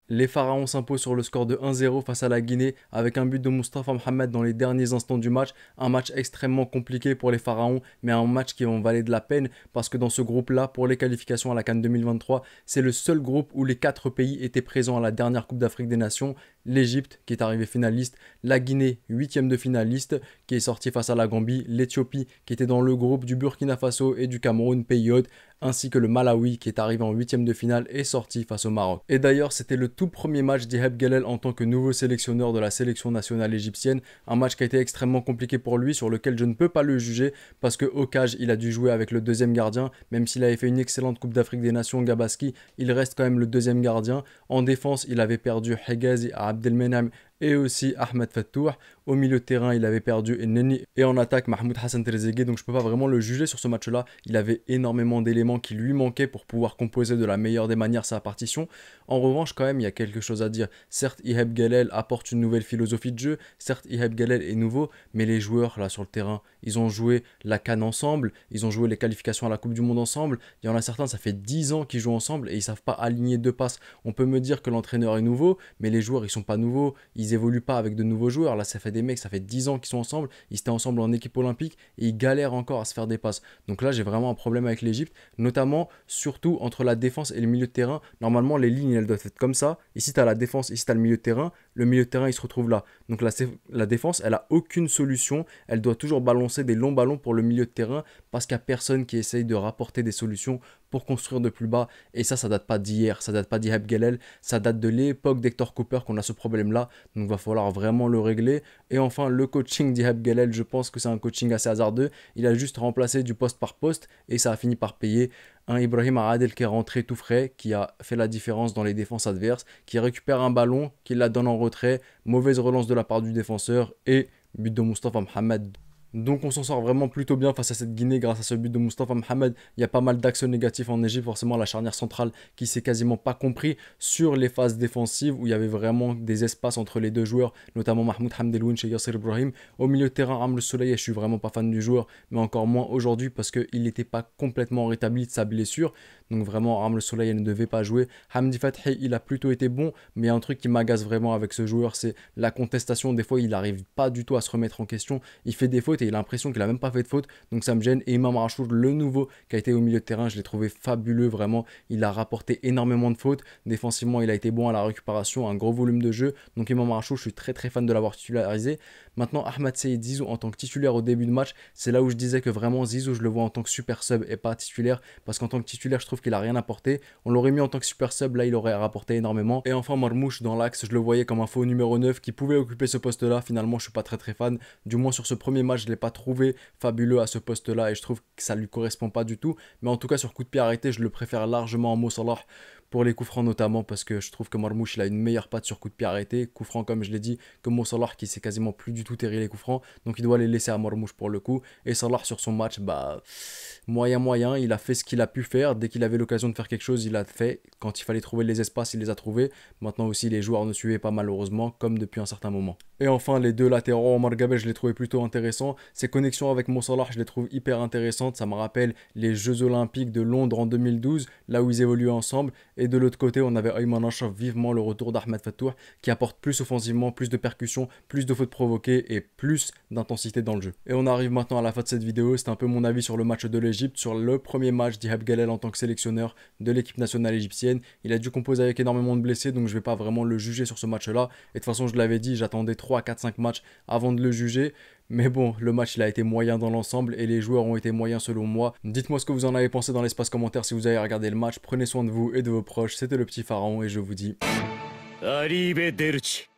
Les Pharaons s'imposent sur le score de 1-0 face à la Guinée avec un but de Moustapha Mohamed dans les derniers instants du match. Un match extrêmement compliqué pour les Pharaons, mais un match qui en valait de la peine parce que dans ce groupe-là, pour les qualifications à la CAN 2023, c'est le seul groupe où les 4 pays étaient présents à la dernière Coupe d'Afrique des Nations. L'Égypte qui est arrivée finaliste, la Guinée 8e de finaliste qui est sortie face à la Gambie, l'Éthiopie qui était dans le groupe du Burkina Faso et du Cameroun, pays hôte, ainsi que le Malawi qui est arrivé en 8e de finale et sorti face au Maroc. Et d'ailleurs, c'était le tout premier match d'Ihab Gelel en tant que nouveau sélectionneur de la sélection nationale égyptienne. Un match qui a été extrêmement compliqué pour lui, sur lequel je ne peux pas le juger, parce qu'au cage, il a dû jouer avec le deuxième gardien. Même s'il avait fait une excellente Coupe d'Afrique des Nations, Gabaski, il reste quand même le deuxième gardien. En défense, il avait perdu Hegazi à Abdelmenam et aussi Ahmed Fattouh. Au milieu de terrain, il avait perdu Neni et en attaque Mahmoud Hassan Trezeguet. Donc je peux pas vraiment le juger sur ce match-là. Il avait énormément d'éléments qui lui manquaient pour pouvoir composer de la meilleure des manières sa partition. En revanche, quand même, il y a quelque chose à dire. Certes, Ihab Gelel apporte une nouvelle philosophie de jeu. Certes, Ihab Gelel est nouveau, mais les joueurs là sur le terrain, ils ont joué la CAN ensemble, ils ont joué les qualifications à la Coupe du Monde ensemble. Il y en a certains, ça fait 10 ans qu'ils jouent ensemble et ils savent pas aligner deux passes. On peut me dire que l'entraîneur est nouveau, mais les joueurs ils sont pas nouveaux. Ils évoluent pas avec de nouveaux joueurs. Là, ça fait des mecs, ça fait 10 ans qu'ils sont ensemble. Ils étaient ensemble en équipe olympique et ils galèrent encore à se faire des passes. Donc là, j'ai vraiment un problème avec l'Égypte, notamment, surtout entre la défense et le milieu de terrain. Normalement, les lignes, elles doivent être comme ça. Ici, tu as la défense, ici, tu as le milieu de terrain. Le milieu de terrain, il se retrouve là. Donc la défense, elle a aucune solution. Elle doit toujours balancer des longs ballons pour le milieu de terrain parce qu'il n'y a personne qui essaye de rapporter des solutions pour construire de plus bas. Et ça date pas d'hier, ça date pas d'Ihab Gelel, ça date de l'époque d'Hector Cooper qu'on a ce problème-là. Donc va falloir vraiment le régler. Et enfin, le coaching d'Ihab Gelel, je pense que c'est un coaching assez hasardeux. Il a juste remplacé du poste par poste et ça a fini par payer. Un Ibrahim Adel qui est rentré tout frais, qui a fait la différence dans les défenses adverses, qui récupère un ballon, qui la donne en retrait, mauvaise relance de la part du défenseur et but de Moustapha Mohamed. Donc on s'en sort vraiment plutôt bien face à cette Guinée grâce à ce but de Moustapha Mohamed. Il y a pas mal d'axes négatifs en Égypte, forcément la charnière centrale qui s'est quasiment pas compris sur les phases défensives où il y avait vraiment des espaces entre les deux joueurs, notamment Mahmoud Hamdelouin chez Yasser Ibrahim. Au milieu de terrain, Raml Soleil, je suis vraiment pas fan du joueur, mais encore moins aujourd'hui parce qu'il n'était pas complètement rétabli de sa blessure. Donc vraiment, Raml Soleil ne devait pas jouer. Hamdi Fathi, il a plutôt été bon, mais un truc qui m'agace vraiment avec ce joueur, c'est la contestation. Des fois, il n'arrive pas du tout à se remettre en question. Il fait des fautes et il a l'impression qu'il a même pas fait de faute, donc ça me gêne. Et Imam Rachour, le nouveau qui a été au milieu de terrain, je l'ai trouvé fabuleux, vraiment. Il a rapporté énormément de fautes. Défensivement, il a été bon à la récupération, un gros volume de jeu. Donc Imam Rachour, je suis très très fan de l'avoir titularisé. Maintenant, Ahmad Seyid Zizou en tant que titulaire au début de match, c'est là où je disais que vraiment Zizou, je le vois en tant que super sub et pas titulaire, parce qu'en tant que titulaire, je trouve qu'il a rien apporté. On l'aurait mis en tant que super sub, là il aurait rapporté énormément. Et enfin, Marmouche dans l'axe, je le voyais comme un faux numéro 9 qui pouvait occuper ce poste-là. Finalement, je suis pas très très fan. Du moins sur ce premier match, je l'ai pas trouvé fabuleux à ce poste-là et je trouve que ça lui correspond pas du tout. Mais en tout cas, sur coup de pied arrêté, je le préfère largement à Mo Salah pour les coups francs notamment parce que je trouve que Marmouche il a une meilleure patte sur coup de pied arrêté. Coup franc, comme je l'ai dit, que Mo Salah qui sait quasiment plus du tout terrer les coups francs. Donc il doit les laisser à Marmouche pour le coup. Et Salah sur son match, bah moyen, il a fait ce qu'il a pu faire. Dès qu'il avait l'occasion de faire quelque chose, il l'a fait. Quand il fallait trouver les espaces, il les a trouvés. Maintenant aussi, les joueurs ne suivaient pas malheureusement, comme depuis un certain moment. Et enfin, les deux latéraux, Omar Gabel, je les trouvais plutôt intéressants. Ses connexions avec Mo Salah, je les trouve hyper intéressantes. Ça me rappelle les Jeux Olympiques de Londres en 2012, là où ils évoluaient ensemble. Et de l'autre côté, on avait Ayman Achraf, vivement le retour d'Ahmed Fattouh, qui apporte plus offensivement, plus de percussions, plus de fautes provoquées et plus d'intensité dans le jeu. Et on arrive maintenant à la fin de cette vidéo. C'est un peu mon avis sur le match de l'Égypte, sur le premier match d'Ihab Gelel en tant que sélectionneur de l'équipe nationale égyptienne. Il a dû composer avec énormément de blessés, donc je ne vais pas vraiment le juger sur ce match-là. Et de toute façon, je l'avais dit, j'attendais 3, 4, 5 matchs avant de le juger. Mais bon, le match il a été moyen dans l'ensemble et les joueurs ont été moyens selon moi. Dites-moi ce que vous en avez pensé dans l'espace commentaire si vous avez regardé le match. Prenez soin de vous et de vos proches. C'était le petit pharaon et je vous dis... Arrivederci.